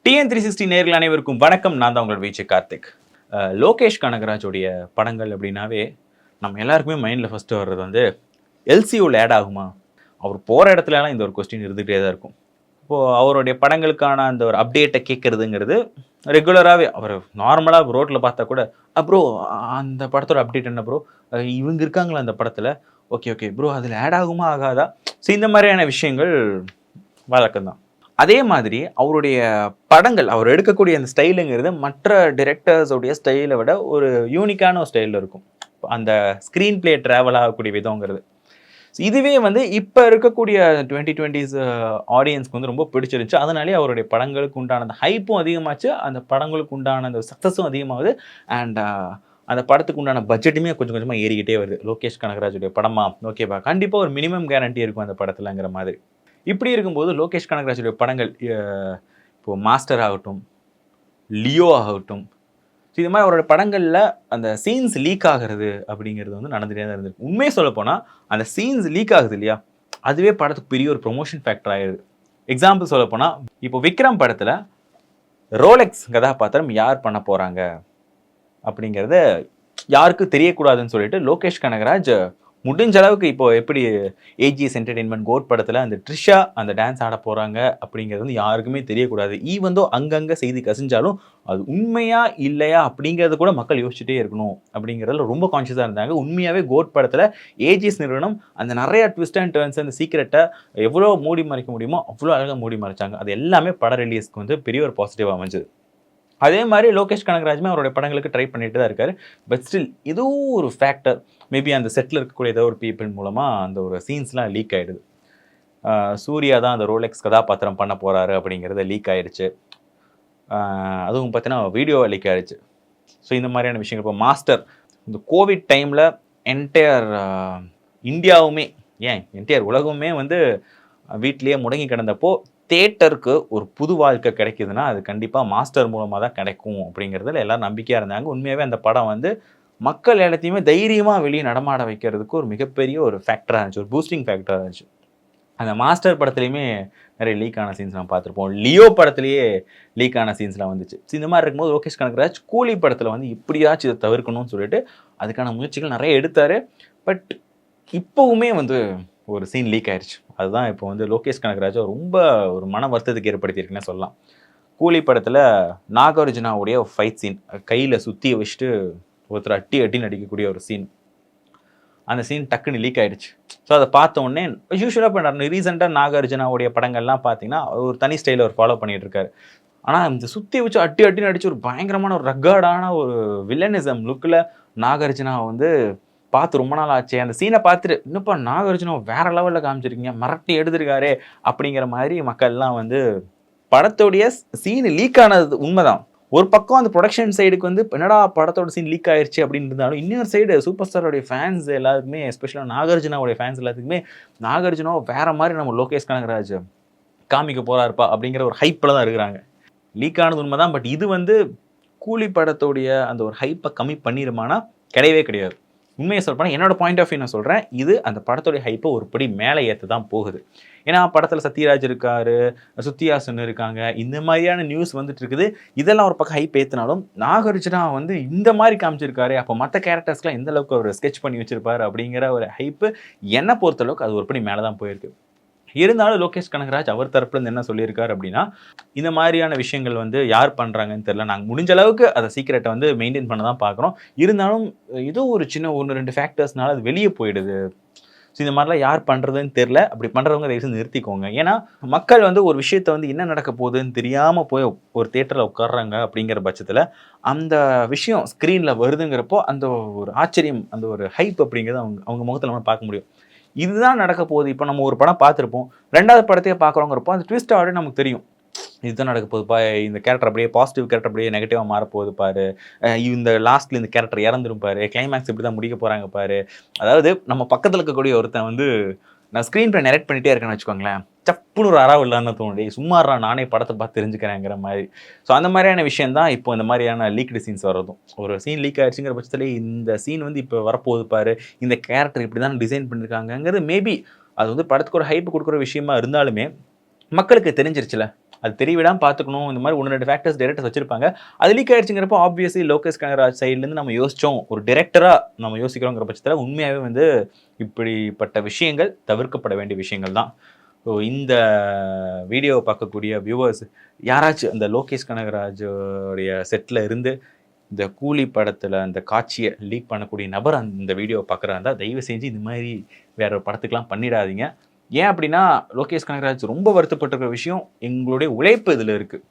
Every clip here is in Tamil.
TN360 நேயர்கள் அனைவருக்கும் வணக்கம். நான் தான் உங்கள் விஜய் கார்த்திக். லோகேஷ் கனகராஜோடைய படங்கள் அப்படின்னாவே நம்ம எல்லாருக்குமே மைண்டில் ஃபர்ஸ்ட் வர்றது வந்து எல்சியூவில் ஆட் ஆகுமா? அவர் போகிற இடத்துலலாம் இந்த ஒரு கொஸ்டின் இருந்துகிட்டே தான் இருக்கும். இப்போது அவருடைய படங்களுக்கான அந்த ஒரு அப்டேட்டை கேட்குறதுங்கிறது ரெகுலராகவே அவர் நார்மலாக ரோட்டில் பார்த்தா கூட ப்ரோ அந்த படத்தோட அப்டேட் என்ன ப்ரோ, இவங்க இருக்காங்களா அந்த படத்தில், ஓகே ஓகே ப்ரோ அதில் ஆட் ஆகுமா ஆகாதா, ஸோ இந்த மாதிரியான விஷயங்கள் வழக்கம் தான். அதே மாதிரி அவருடைய படங்கள் அவர் எடுக்கக்கூடிய அந்த ஸ்டைலுங்கிறது மற்ற டிரெக்டர்ஸோடைய ஸ்டைலை விட ஒரு யூனிக்கான ஒரு ஸ்டைலில் இருக்கும். அந்த ஸ்க்ரீன் பிளே ட்ராவல் ஆகக்கூடிய விதங்கிறது இதுவே வந்து இப்போ இருக்கக்கூடிய 2020s ஆடியன்ஸ்க்கு வந்து ரொம்ப பிடிச்சிருந்துச்சு. அதனாலே அவருடைய படங்களுக்கு உண்டான அந்த ஹைப்பும் அதிகமாச்சு, அந்த படங்களுக்கு உண்டான அந்த சக்ஸஸும் அதிகமாகுது. அண்ட் அந்த படத்துக்கு உண்டான பட்ஜெட்டுமே கொஞ்சம் கொஞ்சமாக ஏறிக்கிட்டே வருது. லோகேஷ் கனகராஜுடைய படமா ஓகேப்பா, கண்டிப்பாக ஒரு மினிமம் கேரண்டி இருக்கும் அந்த படத்துலங்கிற மாதிரி. இப்படி இருக்கும்போது லோகேஷ் கனகராஜுடைய படங்கள் இப்போது மாஸ்டர் ஆகட்டும், லியோ ஆகட்டும், ஸோ இது மாதிரி அவரோட படங்களில் அந்த சீன்ஸ் லீக் ஆகிறது அப்படிங்கிறது வந்து நடந்துகிட்டே தான் இருந்திருக்கு. உண்மையை சொல்லப்போனால் அந்த சீன்ஸ் லீக் ஆகுது இல்லையா, அதுவே படத்துக்கு பெரிய ஒரு ப்ரொமோஷன் ஃபேக்டர் ஆகிடுது. எக்ஸாம்பிள் சொல்லப்போனால் இப்போ விக்ரம் படத்தில் ரோலெக்ஸ் கதாபாத்திரம் யார் பண்ண போகிறாங்க அப்படிங்கிறத யாருக்கும் தெரியக்கூடாதுன்னு சொல்லிட்டு லோகேஷ் கனகராஜ் முடிஞ்ச அளவுக்கு இப்போ எப்படி ஏஜிஎஸ் என்டர்டெயின்மெண்ட் கோட் படத்தில் அந்த ட்ரிஷா அந்த டான்ஸ் ஆட போகிறாங்க அப்படிங்கிறது வந்து யாருக்குமே தெரியக்கூடாது. ஈவந்தோ அங்கங்கே செய்தி கசிஞ்சாலும் அது உண்மையா இல்லையா அப்படிங்கிறது கூட மக்கள் யோசிச்சுட்டே இருக்கணும் அப்படிங்கிறதுல ரொம்ப கான்ஷியஸாக இருந்தாங்க. உண்மையாகவே கோட் படத்தில் ஏஜிஎஸ் நிறுவனம் அந்த நிறைய ட்விஸ்ட் அண்ட் டர்ன்ஸ் அந்த சீக்கிரட்டை எவ்வளோ மூடி மறைக்க முடியுமோ அவ்வளோ அழகாக மூடி மறைச்சாங்க. அது எல்லாமே பட ரிலீஸ்க்கு வந்து பெரிய ஒரு பாசிட்டிவாக அமைஞ்சது. அதே மாதிரி லோகேஷ் கனகராஜுமே அவருடைய படங்களுக்கு ட்ரை பண்ணிட்டு தான் இருக்காரு. பட் ஸ்டில் ஏதோ ஒரு ஃபேக்டர், மேபி அந்த செட்டில் இருக்கக்கூடிய ஏதோ ஒரு பீப்புள் மூலமாக அந்த ஒரு சீன்ஸ்லாம் லீக் ஆகிடுது. சூர்யா தான் அந்த ரோலெக்ஸ் கதாபாத்திரம் பண்ண போகிறாரு அப்படிங்கிறது லீக் ஆகிடுச்சு. அதுவும் பார்த்தீங்கன்னா வீடியோவை லீக் ஆகிடுச்சு. ஸோ இந்த மாதிரியான விஷயங்கள் இப்போ மாஸ்டர் இந்த கோவிட் டைமில் என்டையர் இந்தியாவுமே என்டையர் உலகமே வந்து வீட்லேயே முடங்கி கிடந்தப்போ தியேட்டருக்கு ஒரு புது வாழ்க்கை கிடைக்குதுன்னா அது கண்டிப்பாக மாஸ்டர் மூலமாக தான் கிடைக்கும் அப்படிங்கிறதுல எல்லோரும் நம்பிக்கையாக இருந்தாங்க. உண்மையாகவே அந்த படம் வந்து மக்கள் எல்லாத்தையுமே தைரியமாக வெளியே நடமாட வைக்கிறதுக்கு ஒரு மிகப்பெரிய ஒரு ஃபேக்டராக இருந்துச்சு, ஒரு பூஸ்டிங் ஃபேக்டராக இருந்துச்சு. அந்த மாஸ்டர் படத்துலையுமே நிறைய லீக்கான சீன்ஸ் நம்ம பார்த்துருப்போம். லியோ படத்துலேயே லீக்கான சீன்ஸ்லாம் வந்துச்சு. ஸோ இந்த மாதிரி இருக்கும்போது லோகேஷ் கனகராஜ் கூலி படத்தில் வந்து இப்படியாச்சும் இதை தவிர்க்கணும்னு சொல்லிட்டு அதுக்கான முயற்சிகள் நிறைய எடுத்தார். பட் இப்போவுமே வந்து ஒரு சீன் லீக் ஆயிடுச்சு. அதுதான் இப்போ வந்து லோகேஷ் கனகராஜ் ரொம்ப ஒரு மன வருத்தத்துக்கு ஏற்படுத்தியிருக்குன்னு சொல்லலாம். கூலி படத்தில் நாகார்ஜுனாவுடைய ஃபைட் சீன், கையில் சுற்றியை வச்சுட்டு ஒருத்தர் அட்டின்னு அடிக்கக்கூடிய ஒரு சீன், அந்த சீன் டக்குன்னு லீக் ஆகிடுச்சு. ஸோ அதை பார்த்த உடனே யூஸ்வலாக இப்போ ரீசெண்டாக நாகார்ஜுனாவுடைய படங்கள்லாம் பார்த்தீங்கன்னா ஒரு தனி ஸ்டைலில் அவர் ஃபாலோ பண்ணிகிட்டு இருக்காரு. ஆனால் இந்த சுற்றி வச்சு அட்டின்னு அடித்து ஒரு பயங்கரமான ஒரு ரக்கர்டான ஒரு வில்லனிசம் லுக்கில் நாகார்ஜுனா வந்து பார்த்து ரொம்ப நாள் ஆச்சு. அந்த சீனை பார்த்துட்டு இன்னும்ப்பா நாகார்ஜுனா வேற லெவலில் காமிச்சிருக்கீங்க, மிரட்டி எடுத்திருக்காரு அப்படிங்கிற மாதிரி மக்கள்லாம் வந்து படத்தோடைய சீன் லீக் ஆனது உண்மைதான். ஒரு பக்கம் அந்த ப்ரொடக்ஷன் சைடுக்கு வந்து என்னடா படத்தோட சீன் லீக் ஆயிடுச்சு அப்படின்னு இருந்தாலும், இன்னொரு சைடு சூப்பர் ஸ்டாரோடைய ஃபேன்ஸ் எல்லாருக்குமே, எஸ்பெஷலாக நாகார்ஜுனாவுடைய ஃபேன்ஸ் எல்லாத்துக்குமே நாகார்ஜுனா வேற மாதிரி நம்ம லோகேஷ் கனகராஜ் காமிக்க போறாருப்பா அப்படிங்கிற ஒரு ஹைப்பில் தான் இருக்கிறாங்க. லீக் ஆனது உண்மைதான். பட் இது வந்து கூலி படத்தோடைய அந்த ஒரு ஹைப்பை கம்மி பண்ணிடுமானா கிடையவே கிடையாது. உண்மையை சொல்லப்போனால் என்னோட பாயிண்ட் ஆஃப் வியூ நான் சொல்கிறேன், இது அந்த படத்தோடைய ஹைப்பை ஒரு படி மேலே ஏற்ற தான் போகுது. ஏன்னா படத்தில் சத்யராஜ் இருக்காரு, சுத்தியாசன் இருக்காங்க, இந்த மாதிரியான நியூஸ் வந்துட்டு இருக்குது. இதெல்லாம் ஒரு பக்கம் ஹைப் ஏற்றினாலும் நாகார்ஜுனா வந்து இந்த மாதிரி காமிச்சிருக்காரு, அப்போ மற்ற கேரக்டர்ஸ்லாம் எந்த அளவுக்கு அவர் ஸ்கெட்ச் பண்ணி வச்சிருப்பாரு அப்படிங்கிற ஒரு ஹைப்பு என்னை பொறுத்தளவுக்கு அது ஒரு படி மேலே தான் போயிருக்கு. இருந்தாலும் லோகேஷ் கனகராஜ் அவர் தரப்புலேருந்து என்ன சொல்லியிருக்காரு அப்படின்னா, இந்த மாதிரியான விஷயங்கள் வந்து யார் பண்ணுறாங்கன்னு தெரியல, நாங்கள் முடிஞ்ச அளவுக்கு அதை சீக்கிரட்டை வந்து மெயின்டைன் பண்ண தான் பார்க்குறோம். இருந்தாலும் ஏதோ ஒரு சின்ன 1-2 ஃபேக்டர்ஸ்னால அது வெளியே போயிடுது. ஸோ இந்த மாதிரிலாம் யார் பண்ணுறதுன்னு தெரில, அப்படி பண்ணுறவங்க தயவுசெய்து நிறுத்திக்கோங்க. ஏன்னா மக்கள் வந்து ஒரு விஷயத்தை வந்து என்ன நடக்க போகுதுன்னு தெரியாமல் போய் ஒரு தியேட்டரில் உட்காடுறாங்க அப்படிங்கிற பட்சத்தில் அந்த விஷயம் ஸ்க்ரீனில் வருதுங்கிறப்போ அந்த ஒரு ஆச்சரியம், அந்த ஒரு ஹைப் அப்படிங்கிறது அவங்க முகத்தில் நம்ம பார்க்க முடியும். இதுதான் நடக்க போகுது. இப்போ நம்ம ஒரு படம் பார்த்துருப்போம், 2வது படத்தையே பார்க்குறோங்கிறப்போ அந்த ட்விஸ்ட் ஆல்ரெடி நமக்கு தெரியும். இதுதான் நடக்க போகுதுப்பா, இந்த கேரக்டர் அப்படியே பாசிட்டிவ் கேரக்டர் அப்படியே நெகட்டிவாக மாறப்போகுது பாரு, இந்த லாஸ்ட்டில் இந்த கேரக்டர் இறந்துரும் பாரு, கிளைமேக்ஸ் இப்படி தான் முடிக்க போகிறாங்க பாரு. அதாவது நம்ம பக்கத்தில் இருக்கக்கூடிய ஒருத்தன் வந்து நான் ஸ்க்ரீன் பிளே நெரக்ட் பண்ணிகிட்டே இருக்கேன்னு வச்சுக்கோங்களேன், சப்புன்னு ஒரு அறாவு இல்லைன்னு தோணுது, சும்மாறா நானே படத்தை பார்த்து தெரிஞ்சுக்கிறேங்கிற மாதிரி. ஸோ அந்த மாதிரியான விஷயம் தான் இப்போ இந்த மாதிரியான லீக்டு சீன்ஸ் வரதும். ஒரு சீன் லீக் ஆகிடுச்சுங்கிற பட்சத்தில் இந்த சீன் வந்து இப்போ வரப்போகுது பாரு, இந்த கேரக்டர் இப்படி தான் டிசைன் பண்ணியிருக்காங்கிறது மேபி அது வந்து படத்துக்கு ஒரு ஹைப் கொடுக்குற விஷயமா இருந்தாலுமே மக்களுக்கு தெரிஞ்சிருச்சுல, அது தெரிய விடாமல் பார்த்துக்கணும். இந்த மாதிரி 1, 2 ஃபேக்டர்ஸ் டைரக்டர்ஸ் வச்சிருப்பாங்க. அது லீக் ஆயிடுச்சுங்கிறப்போ ஆப்வியஸ்லி லோகேஷ் கனகராஜ் சைட்லேருந்து நம்ம யோசிச்சோம். ஒரு டைரக்டரா நம்ம யோசிக்கிறோங்கிற பட்சத்தில் உண்மையாகவே வந்து இப்படிப்பட்ட விஷயங்கள் தவிர்க்கப்பட வேண்டிய விஷயங்கள் தான். ஸோ இந்த வீடியோவை பார்க்கக்கூடிய வியூவர்ஸ் யாராச்சும் அந்த லோகேஷ் கனகராஜோடைய செட்டில் இருந்து இந்த கூலி படத்தில் அந்த காட்சியை லீக் பண்ணக்கூடிய நபர் அந்த வீடியோவை பார்க்குறா இருந்தால் தயவு செஞ்சு இந்த மாதிரி வேற ஒரு படத்துக்கெலாம் பண்ணிடாதீங்க. ஏன் அப்படின்னா லோகேஷ் கனகராஜ் ரொம்ப வருத்தப்பட்டிருக்கிற விஷயம் எங்களுடைய உழைப்பு இதில் இருக்குது.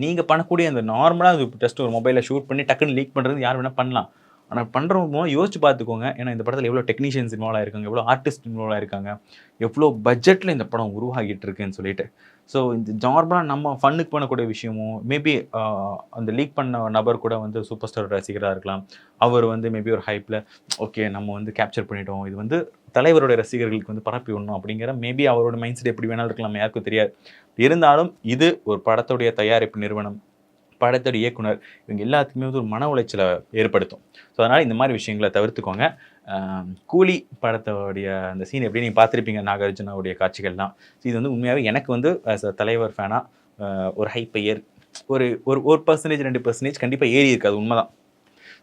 நீங்கள் பண்ணக்கூடிய அந்த நார்மலாக அது ஜஸ்ட் ஒரு மொபைலில் ஷூட் பண்ணி டக்குன்னு லீக் பண்ணுறது யார் வேணால் பண்ணலாம். ஆனால் பண்ணுறவங்க யோசிச்சு பார்த்துக்கோங்க. ஏன்னா இந்த படத்தில் எவ்வளோ டெக்னீஷியன்ஸ் இன்வால்வ் ஆயிருக்காங்க, எவ்வளோ ஆர்டிஸ்ட் இன்வால்வ் ஆயிருக்காங்க, எவ்வளோ பட்ஜெட்டில் இந்த படம் உருவாகிட்டு இருக்குன்னு சொல்லிட்டு. ஸோ இந்த நார்மலாக நம்ம ஃபன்னுக்கு பண்ணக்கூடிய விஷயமும் மேபி அந்த லீக் பண்ண நபர் கூட வந்து சூப்பர் ஸ்டார் ரசிகராக இருக்கலாம். அவர் வந்து மேபி ஒரு ஹைப்பில் ஓகே நம்ம வந்து கேப்சர் பண்ணிட்டோம், இது வந்து தலைவருடைய ரசிகர்களுக்கு வந்து பரப்பி விடணும் அப்படிங்கிற மேபி அவரோட மைண்ட் செட் எப்படி வேணாலும் இருக்கலாம், யாருக்கும் தெரியாது. இருந்தாலும் இது ஒரு படத்துடைய தயாரிப்பு நிறுவனம், படத்தோட இயக்குனர், இவங்க எல்லாத்துக்குமே வந்து ஒரு மன உளைச்சலை ஏற்படுத்தும். ஸோ அதனால் இந்த மாதிரி விஷயங்களை தவிர்த்துக்கோங்க. கூலி படத்தோடைய அந்த சீன் எப்படி நீங்கள் பார்த்துருப்பீங்க, நாகார்ஜுனாவுடைய காட்சிகள்லாம். ஸோ இது வந்து உண்மையாகவே எனக்கு வந்து ஆஸ் அ தலைவர் ஃபேனாக ஒரு ஹைப்பை ஒரு ஒரு 1% 2% கண்டிப்பாக ஏறி இருக்குது, அது உண்மை தான்.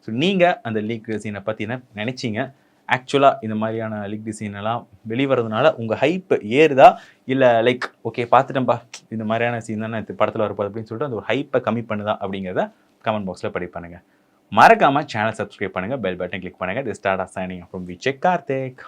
ஸோ நீங்கள் அந்த லீக் சீனை பற்றி என்ன நினச்சிங்க? ஆக்சுவலாக இந்த மாதிரியான லீக் சீனெல்லாம் வெளிவரதுனால உங்கள் ஹைப் ஏறுதா, இல்லை லைக் ஓகே பார்த்துட்டேன்ப்பா இந்த மாதிரியான சீன் தானே படத்தில் வரப்போகுது அப்படின்னு சொல்லிட்டு அந்த ஒரு ஹைப்பை கம்மி பண்ணுதா அப்படிங்கிறத கமெண்ட் பாக்ஸில் பதிவு பண்ணுங்கள். மறக்காமல் சேனல் சப்ஸ்கிரைப் பண்ணுங்கள், பெல் பட்டன் கிளிக் பண்ணுங்கள். This Tata signing from Vijay Karthik.